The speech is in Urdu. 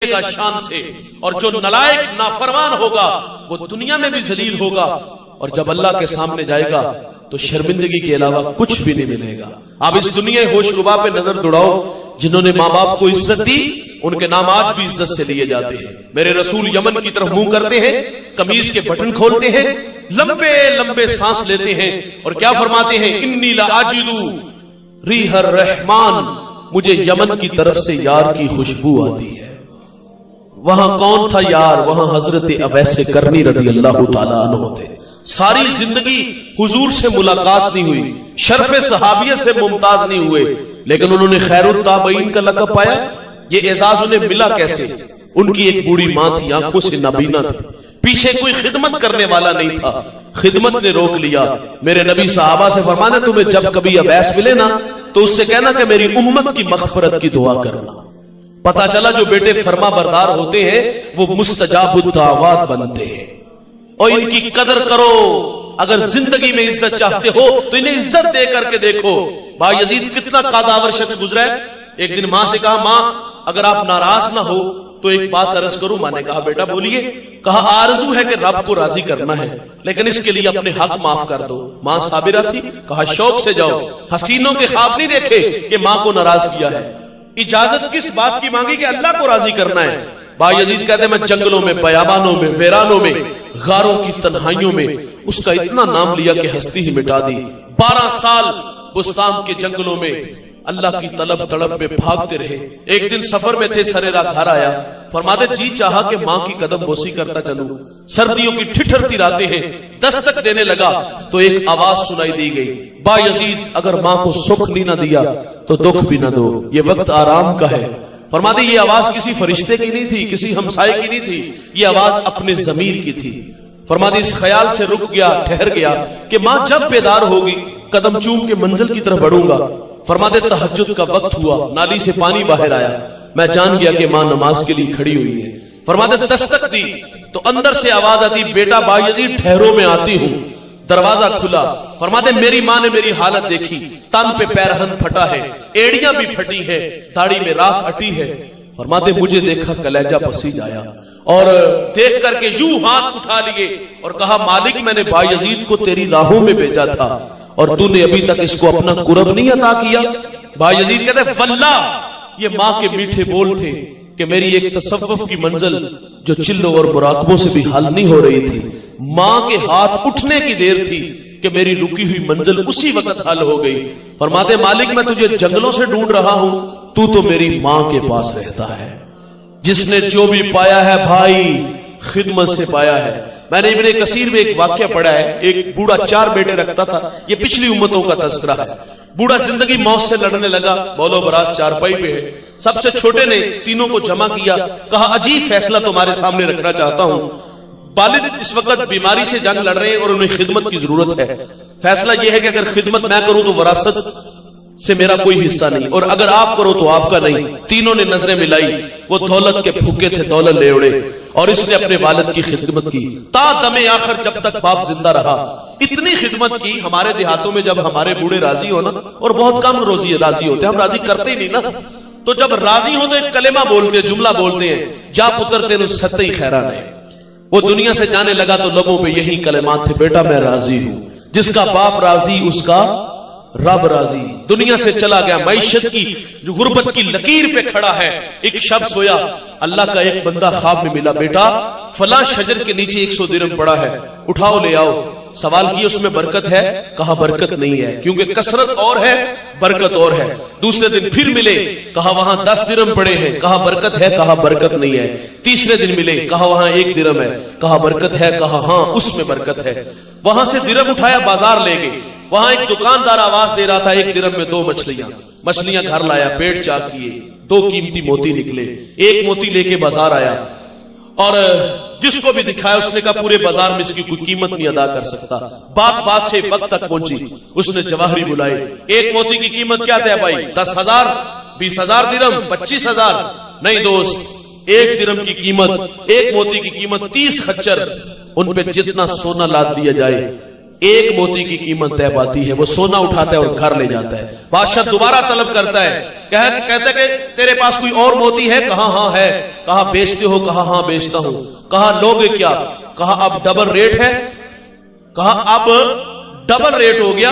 گا شان سے، اور جو نلائق نافرمان ہوگا وہ دنیا میں بھی ذلیل ہوگا، اور جب اللہ کے سامنے جائے گا تو شرمندگی کے علاوہ کچھ بھی نہیں ملے گا۔ آپ اس دنیا ہوش ربا پہ نظر دوڑاؤ، جنہوں نے ماں باپ کو عزت دی ان کے نام آج بھی عزت سے لیے جاتے ہیں۔ میرے رسول یمن کی طرف منہ کرتے ہیں، قمیض کے بٹن کھولتے ہیں، لمبے لمبے سانس لیتے ہیں، اور کیا فرماتے ہیں؟ انی لاجد ریح الرحمان، مجھے یمن کی طرف سے یار کی خوشبو آتی ہے۔ وہاں کون تھا یار؟ وہاں حضرت اویس کرنی رضی اللہ تعالیٰ عنہ تھے۔ ساری زندگی حضور سے ملاقات نہیں ہوئی، شرف صحابیت سے ممتاز نہیں ہوئے، لیکن انہوں نے خیر التابعین کا لقب پایا۔ یہ اعزاز انہیں ملا کیسے؟ ان کی ایک بوڑھی ماں تھی، آنکھوں سے نابینا تھی، پیچھے کوئی خدمت کرنے والا نہیں تھا، خدمت نے روک لیا۔ میرے نبی صحابہ سے فرمانا تمہیں جب کبھی اویس ملے نا تو اس سے کہنا کہ میری امت کی مغفرت کی دعا کرنا۔ پتا چلا جو بیٹے فرما بردار ہوتے ہیں وہ مستجاب الدعوات بنتے ہیں، اور ان کی قدر کرو۔ اگر زندگی میں عزت چاہتے ہو تو انہیں عزت دے کر کے دیکھو۔ با یزید کتنا قادآور شخص گزرا ہے۔ ایک دن ماں سے کہا، ماں اگر آپ ناراض نہ ہو تو ایک بات عرض کروں۔ ماں نے کہا، بیٹا بولیے۔ کہا، آرزو ہے کہ رب کو راضی کرنا ہے، لیکن اس کے لیے اپنے حق معاف کر دو۔ ماں صابرہ تھی، کہا شوق سے جاؤ۔ حسینوں کے خواب نہیں دیکھے کہ ماں کو ناراض کیا ہے۔ اجازت کس بات کی مانگی؟ کہ اللہ کو راضی کرنا ہے۔ با یزید کہتے ہیں میں جنگلوں میں، بیابانوں میں، ویرانوں میں، غاروں کی تنہائیوں میں اس کا اتنا نام لیا کہ ہستی ہی مٹا دی۔ 12 سال بستان کے جنگلوں میں اللہ کی طلب تڑپ میں بھاگتے رہے۔ ایک دن سفر میں تھے، سرے راہ گھر آیا، فرماتے جی چاہا کہ ماں کی قدم بوسی کرتا چلوں۔ سردیوں کی ٹھٹھرتی راتیں ہیں، دستک دینے لگا تو ایک آواز سنائی دی گئی، با یزید اگر ماں کو سکھ نہیں نہ دیا تو دکھ بھی نہ دو، یہ وقت آرام کا ہے۔ فرماتے یہ آواز کسی فرشتے کی نہیں تھی، کسی ہمسائے کی نہیں تھی، یہ آواز اپنے ضمیر کی تھی۔ فرماتے اس خیال سے رک گیا، ٹھہر گیا کہ ماں جب بیدار ہوگی قدم چوم کے منزل کی طرف بڑھوں گا۔ فرماتے تہجد کا وقت ہوا، نالی سے پانی باہر آیا، میں جان گیا کہ ماں نماز کے لیے کھڑی ہوئی ہے۔ فرماتے دستک دی تو اندر سے آواز آتی، بیٹا با یزید ٹھہرو میں آتی ہوں۔ دروازہ کھلا، فرماتے میری ماں نے میری حالت دیکھی، تن پہ پیرہن پھٹا ہے، ایڑیاں بھی پھٹی ہے، داڑھی میں راکھ اٹی ہے۔ فرماتے مجھے دیکھا کلیجہ پسیج آیا، اور دیکھ کر کے یوں ہاتھ اٹھا لیے اور کہا مالک میں نے با یزید کو تیری راہوں میں بھیجا تھا اور تو نے ابھی تک اس کو اپنا قرب نہیں عطا کیا۔ با یزید کہتے واللہ یہ ماں کے میٹھے بول تھے کہ میری ایک تصوف کی منزل جو چلوں اور مراقبوں سے بھی حل نہیں ہو رہی تھی، ماں کے ہاتھ اٹھنے کی دیر تھی کہ میری رکی ہوئی منزل اسی وقت حل ہو گئی۔ فرماتے مالک میں تجھے جنگلوں سے ڈھونڈ رہا ہوں، تو میری ماں کے پاس رہتا ہے۔ جس نے جو بھی پایا ہے بھائی خدمت سے پایا ہے۔ میں نے ابن کثیر میں ایک واقعہ پڑھا ہے، ایک بوڑھا 4 بیٹے رکھتا تھا، یہ پچھلی امتوں کا تذکرہ ہے۔ بوڑھا زندگی موت سے لڑنے لگا، بولو براز چارپائی پہ ہے۔ سب سے چھوٹے نے تینوں کو جمع کیا، کہا عجیب فیصلہ تمہارے سامنے رکھنا چاہتا ہوں۔ والد اس وقت بیماری سے جنگ لڑ رہے ہیں اور انہیں خدمت کی ضرورت ہے۔ فیصلہ یہ ہے کہ اگر خدمت میں کروں تو وراثت سے میرا کوئی حصہ نہیں، اور اگر آپ کرو تو آپ کا نہیں۔ تینوں نے نظریں ملائی، وہ دولت کے بھوکے تھے، دولت لے اڑے، اور اس نے اپنے والد کی خدمت کی تا دم آخر جب تک باپ زندہ رہا۔ اتنی خدمت کی، ہمارے دیہاتوں میں جب ہمارے بوڑھے راضی ہونا، اور بہت کم روزی راضی ہوتے ہیں، ہم راضی کرتے ہی نہیں نا، تو جب راضی ہو تو ایک کلمہ بولتے، جملہ بولتے ہیں، جا پتر تینو ستئی خیران ہے۔ وہ دنیا سے جانے لگا تو لبوں پہ یہی کلمات تھے، بیٹا میں راضی ہوں، جس کا باپ راضی اس کا رب راضی۔ دنیا سے چلا گیا، معیشت کی جو غربت کی لکیر پہ کھڑا ہے۔ ایک شب سویا، اللہ کا ایک بندہ خواب میں ملا، بیٹا فلاں شجر کے نیچے 100 درہم پڑا ہے، اٹھاؤ لے آؤ۔ سوال کیا اس میں برکت ہے؟ کہا برکت نہیں ہے، کیونکہ کثرت اور ہے برکت اور ہے۔ دوسرے دن پھر ملے، کہا وہاں 10 درہم پڑے ہیں، کہا برکت ہے، کہا برکت نہیں ہے۔ تیسرے دن ملے، کہا وہاں 1 درہم ہے، کہا برکت ہے، کہا ہاں اس میں برکت ہے۔ وہاں سے درہم اٹھایا، بازار لے گئے، وہاں ایک دکاندار آواز دے رہا تھا 1 درہم میں 2 مچھلیاں گھر لایا، پیٹ چاک کیے، 2 قیمتی موتی نکلے، 1 موتی لے کے بازار آیا، اور جس کو بھی دکھایا اس نے کہا پورے بازار میں اس کی کوئی قیمت نہیں ادا کر سکتا۔ بات سے وقت تک پہنچی، اس نے جواہری بلائے، 1 موتی کی قیمت کیا تھا بھائی؟ 10,000 20,000 درہم 25,000؟ نہیں دوست، 1 درہم کی قیمت، 1 موتی کی قیمت 30 خچر، ان پہ جتنا سونا لاد دیا جائے ایک موتی کی قیمت طے پاتی ہے، وہ سونا اٹھاتا ہے اور گھر لے جاتا ہے۔ بادشاہ دوبارہ طلب کرتا ہے، کہتا ہے کہ تیرے پاس کوئی اور موتی ہے؟ کہا ہاں ہے۔ کہا بیچتے ہو؟ کہا ہاں بیچتا ہوں۔ کہا لوگے کیا؟ کہا اب ڈبل ریٹ ہے۔ کہا اب ڈبل ریٹ ہو گیا۔